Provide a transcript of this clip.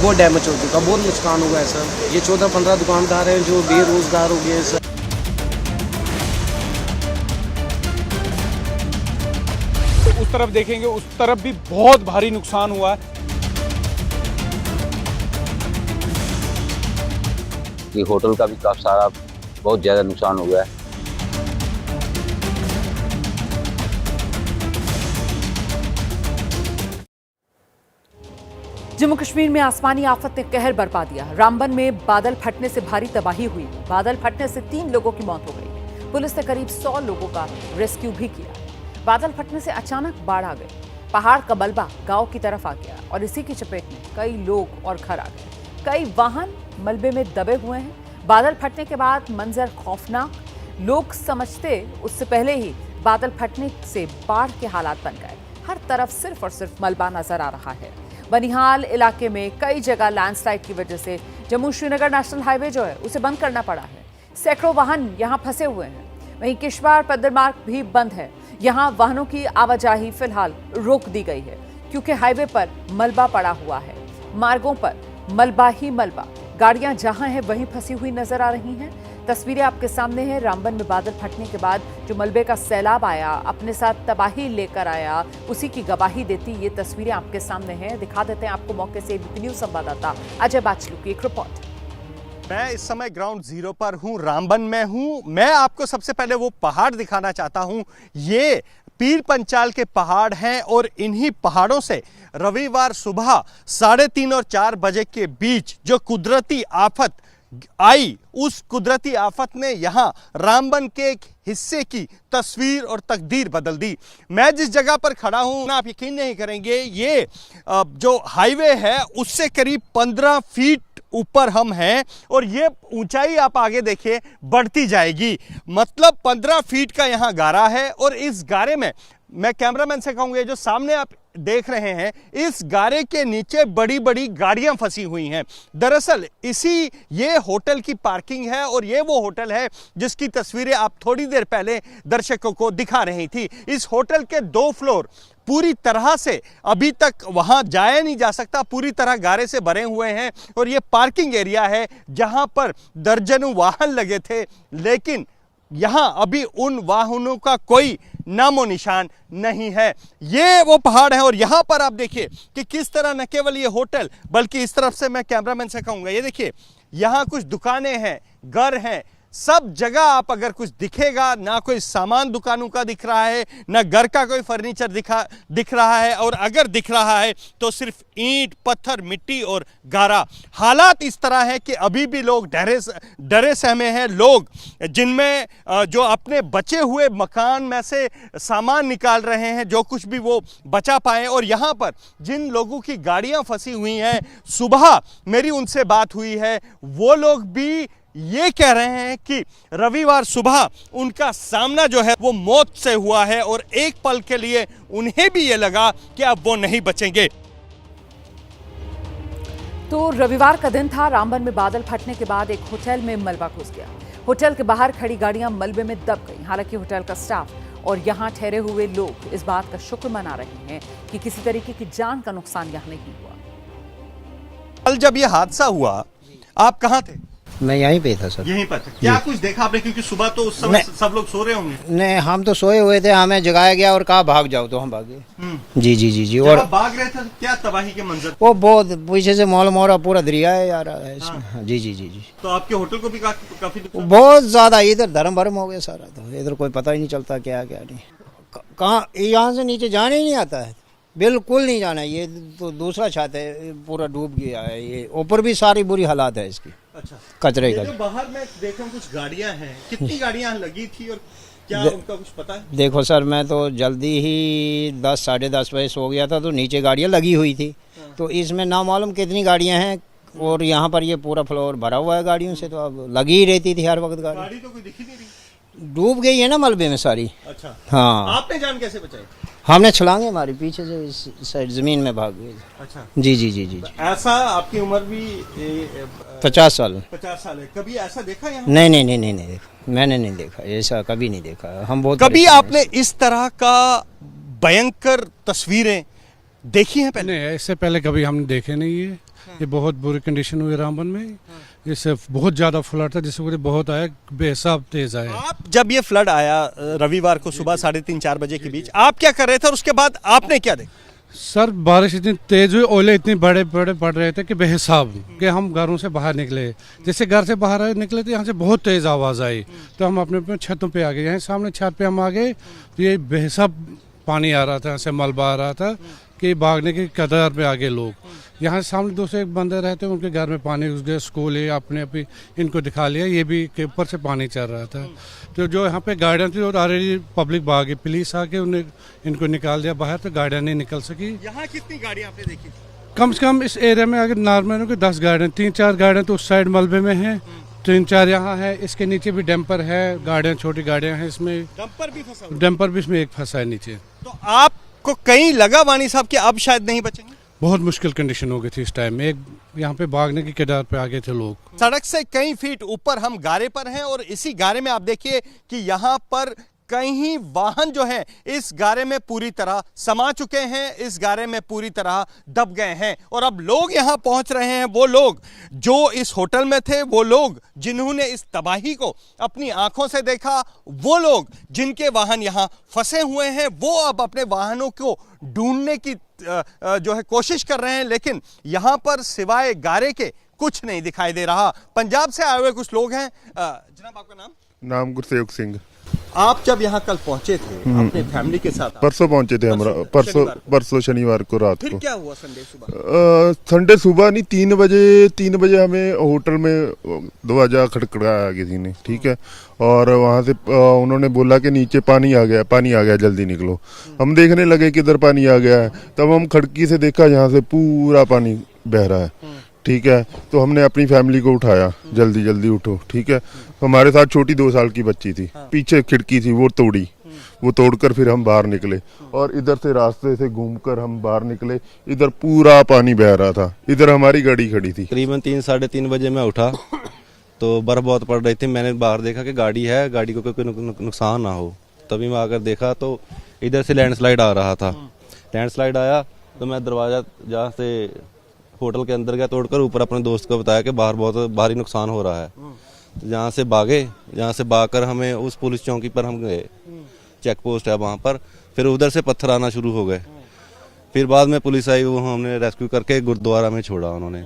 बहुत डैमेज हो चुका, बहुत नुकसान हुआ है सर। ये 14-15 दुकानदार हैं जो बेरोजगार हो गए हैं सर। उस तरफ देखेंगे, उस तरफ भी बहुत भारी नुकसान हुआ है। कि होटल का भी काफी सारा बहुत ज़्यादा नुकसान हुआ है। जम्मू कश्मीर में आसमानी आफत ने कहर बरपा दिया। रामबन में बादल फटने से भारी तबाही हुई। बादल फटने से 3 लोगों की मौत हो गई। पुलिस ने करीब 100 लोगों का रेस्क्यू भी किया। बादल फटने से अचानक बाढ़ आ गई। पहाड़ का मलबा गांव की तरफ आ गया और इसी की चपेट में कई लोग और घर आ गए। कई वाहन मलबे में दबे हुए हैं। बादल फटने के बाद मंजर खौफनाक। लोग समझते उससे पहले ही बादल फटने से बाढ़ के हालात बन गए। हर तरफ सिर्फ और सिर्फ मलबा नजर आ रहा है। बनिहाल इलाके में कई जगह लैंडस्लाइड की वजह से जम्मू श्रीनगर नेशनल हाईवे जो है उसे बंद करना पड़ा है। सैकड़ों वाहन यहां फंसे हुए हैं। वहीं किश्तवाड़ पद्दर मार्ग भी बंद है। यहां वाहनों की आवाजाही फिलहाल रोक दी गई है क्योंकि हाईवे पर मलबा पड़ा हुआ है। मार्गों पर मलबा ही मलबा। गाड़ियां जहां हैं वहीं फंसी हुई नजर आ रही हैं। तस्वीरें आपके सामने हैं। रामबन में बादल फटने के बाद जो मलबे का सैलाब आया, अपने साथ तबाही लेकर आया, उसी की गवाही देती ये तस्वीरें आपके सामने हैं। दिखा देते हैं आपको मौके से एबीपी न्यूज संवाददाता अजय बाचलू की एक रिपोर्ट। मैं इस समय ग्राउंड जीरो पर हूँ, रामबन में हूँ। मैं आपको सबसे पहले वो पहाड़ दिखाना चाहता हूँ। ये पीर पंचाल के पहाड़ हैं और इन्हीं पहाड़ों से रविवार सुबह 3:30 और 4 बजे के बीच जो कुदरती आफत आई, उस कुदरती आफत ने यहाँ रामबन के एक हिस्से की तस्वीर और तकदीर बदल दी। मैं जिस जगह पर खड़ा हूँ ना, आप यकीन नहीं करेंगे, ये जो हाईवे है उससे करीब 15 फीट ऊपर हम हैं और ये ऊंचाई आप आगे देखिए बढ़ती जाएगी। मतलब 15 फीट का यहाँ गारा है और इस गारे में मैं कैमरामैन से कहूँगा, जो सामने आप देख रहे हैं, इस गारे के नीचे बड़ी बड़ी गाड़ियां फंसी हुई हैं। दरअसल ये होटल की पार्किंग है और ये वो होटल है जिसकी तस्वीरें आप थोड़ी देर पहले दर्शकों को दिखा रही थी। इस होटल के 2 फ्लोर पूरी तरह से अभी तक वहां जाया नहीं जा सकता, पूरी तरह गारे से भरे हुए हैं और ये पार्किंग एरिया है जहां पर दर्जनों वाहन लगे थे, लेकिन यहां अभी उन वाहनों का कोई नामो निशान नहीं है। ये वो पहाड़ है और यहां पर आप देखिए कि किस तरह न केवल ये होटल बल्कि इस तरफ से मैं कैमरामैन से कहूंगा, ये देखिए यहां कुछ दुकानें हैं, घर हैं, सब जगह आप अगर कुछ दिखेगा, ना कोई सामान दुकानों का दिख रहा है, ना घर का कोई फर्नीचर दिख रहा है, और अगर दिख रहा है तो सिर्फ ईंट, पत्थर, मिट्टी और गारा। हालात इस तरह है कि अभी भी लोग डरे सहमे हैं। लोग जिनमें जो अपने बचे हुए मकान में से सामान निकाल रहे हैं, जो कुछ भी वो बचा पाए। और यहाँ पर जिन लोगों की गाड़ियाँ फंसी हुई हैं, सुबह मेरी उनसे बात हुई है, वो लोग भी ये कह रहे हैं कि रविवार सुबह उनका सामना जो है वो मौत से हुआ है और एक पल के लिए उन्हें भी ये लगा कि अब वो नहीं बचेंगे। तो रविवार का दिन था। रामबन में बादल फटने के बाद एक होटल में मलबा घुस गया। होटल के बाहर खड़ी गाड़ियां मलबे में दब गई। हालांकि होटल का स्टाफ और यहां ठहरे हुए लोग इस बात का शुक्र मना रहे हैं कि किसी तरीके की जान का नुकसान यहां नहीं हुआ। कल जब ये हादसा हुआ, आप कहाँ थे? मैं यहीं पे था सर। यहीं पर थे। क्या कुछ देखा आपने? क्योंकि सुबह तो उस समय सब लोग सो रहे होंगे। नहीं, हम तो सोए हुए थे, हमें जगाया गया और कहा भाग जाओ, तो हम भागे। जी जी जी जी। और भाग रहे थे, क्या तबाही के मंजर? वो बहुत पीछे से मौल मोरा पूरा दरिया है यार इसमें। हाँ। जी जी जी जी। तो आपके होटल को भी काफी बहुत ज्यादा इधर धर्म भरम हो गया सारा। तो इधर कोई पता ही नहीं चलता क्या क्या नहीं, कहाँ यहाँ से नीचे जाने ही नहीं आता है, बिल्कुल नहीं जाना। ये तो दूसरा छत है, पूरा डूब गया है। ये ऊपर भी सारी बुरी हालात है इसकी। अच्छा, कचरे का। बाहर में देखा कुछ गाड़ियां हैं, कितनी गाड़ियां लगी थी और क्या उनका कुछ पता है? देखो सर, मैं तो जल्दी ही 10 साढ़े 10 बजे सो गया था, तो नीचे गाड़ियां लगी हुई थी। तो इसमें ना मालूम कितनी गाड़ियां हैं और यहाँ पर ये पूरा फ्लोर भरा हुआ है गाड़ियों से, तो अब लगी ही रहती थी हर वक्त गाड़ी। तो कोई दिखी नहीं रही, डूब गई है ना मलबे में सारी। अच्छा। हाँ। आपने जान कैसे बचाई? हमने छलांगे मारी, पीछे से इस साइड जमीन में भाग गए। अच्छा। जी जी जी जी। ऐसा आपकी उम्र भी 50 साल। 50 साल है। कभी ऐसा देखा यहाँ? नहीं नहीं नहीं नहीं नहीं देखा, मैंने नहीं देखा ऐसा, कभी नहीं देखा। हम बहुत कभी आपने इस तरह का भयंकर तस्वीरें देखी हैं पहले? नहीं, इससे पहले कभी हमने देखे नहीं है। ये बहुत बुरी कंडीशन हुई रामबन में। इससे बहुत ज़्यादा फ्लड था, जिससे पूरे बहुत आया, बेहिसाब तेज आया। आप जब ये फ्लड आया रविवार को सुबह 3:30-4 बजे के बीच, आप क्या कर रहे थे और उसके बाद आपने क्या देखा? सर बारिश इतनी तेज हुई, ओले इतने बड़े बड़े पड़ रहे थे कि बेहिसाब कि हम घरों से बाहर निकले। जैसे घर से बाहर निकले तो यहाँ से बहुत तेज आवाज़ आई, तो हम अपने अपने छतों पे आ गए। यहाँ सामने छत पे हम आ गए तो ये बेहिसाब पानी आ रहा था, यहाँ से मलबा आ रहा था कि भागने की कतार पे आ गए लोग। यहाँ सामने दूसरे एक बंदे रहते हैं, उनके घर में पानी घुस गया, स्कूल है अपने अभी इनको दिखा लिया, ये भी के ऊपर से पानी चल रहा था। तो जो यहाँ पे गार्डन थी और ऑलरेडी पब्लिक भाग गई, पुलिस आके उन्हें इनको निकाल दिया बाहर, तो गार्डन नहीं निकल सकी। यहाँ कितनी गाड़ियाँ आपने देखी? कम से कम इस एरिया में अगर नॉर्मल के 10 गार्डन, 3-4 गार्डन तो उस साइड मलबे में है, 3-4 यहाँ है, इसके नीचे भी डंपर है, गार्डन छोटी गाड़ियाँ हैं इसमें, डंपर भी फंसा हुआ? डंपर भी इसमें एक फंसा है नीचे। तो आपको कहीं लगा वानी साहब कि अब शायद नहीं बचेंगे? बहुत मुश्किल कंडीशन हो गई थी इस टाइम में, एक यहाँ पे भागने की कगार पे आ गए थे लोग। सड़क से कई फीट ऊपर हम गारे पर हैं और इसी गारे में आप देखिए कि यहाँ पर कई वाहन जो हैं इस गारे में पूरी तरह समा चुके हैं, इस गारे में पूरी तरह दब गए हैं। और अब लोग यहाँ पहुंच रहे हैं, वो लोग जो इस होटल में थे, वो लोग जिन्होंने इस तबाही को अपनी आंखों से देखा, वो लोग जिनके वाहन यहाँ फंसे हुए हैं, वो अब अपने वाहनों को ढूंढने की जो है कोशिश कर रहे हैं, लेकिन यहाँ पर सिवाय गारे के कुछ नहीं दिखाई दे रहा। पंजाब से आए हुए कुछ लोग हैं। जनाब आपका नाम? नाम गुरसेवक सिंह। आप जब यहाँ कल पहुंचे थे अपने फैमिली के साथ? परसों पहुंचे थे हमरा, परसों शनिवार को रात को। फिर क्या हुआ संडे सुबह? संडे सुबह नहीं, 3 बजे हमें होटल में दरवाजा खड़खड़ाया किसी ने, ठीक है, और वहाँ से उन्होंने बोला कि नीचे पानी आ गया जल्दी निकलो। हम देखने लगे कि इधर पानी आ गया है, तब हम खिड़की से देखा यहाँ से पूरा पानी बह रहा है, ठीक है। तो हमने अपनी फैमिली को उठाया, जल्दी जल्दी उठो, ठीक है। हमारे साथ छोटी 2 साल की बच्ची थी, पीछे खिड़की थी, वो तोड़कर फिर हम बाहर निकले और इधर से रास्ते से घूमकर हम बाहर निकले। इधर पूरा पानी बह रहा था, इधर हमारी गाड़ी खड़ी थी। करीबन 3-3:30 बजे मैं उठा तो बर्फ बहुत पड़ रही थी। मैंने बाहर देखा कि गाड़ी है, गाड़ी को कोई नुकसान ना हो। तभी मैं आकर देखा तो इधर से लैंडस्लाइड आ रहा था। लैंडस्लाइड आया तो मैं दरवाज़ा जहाँ से होटल के अंदर गया तोड़कर, ऊपर अपने दोस्त को बताया कि बाहर बहुत भारी नुकसान हो रहा है। तो जहाँ से भागकर हमें उस पुलिस चौकी पर हम गए, चेक पोस्ट है वहाँ पर। फिर उधर से पत्थर आना शुरू हो गए। फिर बाद में पुलिस आई, वो हमने रेस्क्यू करके गुरुद्वारा में छोड़ा उन्होंने।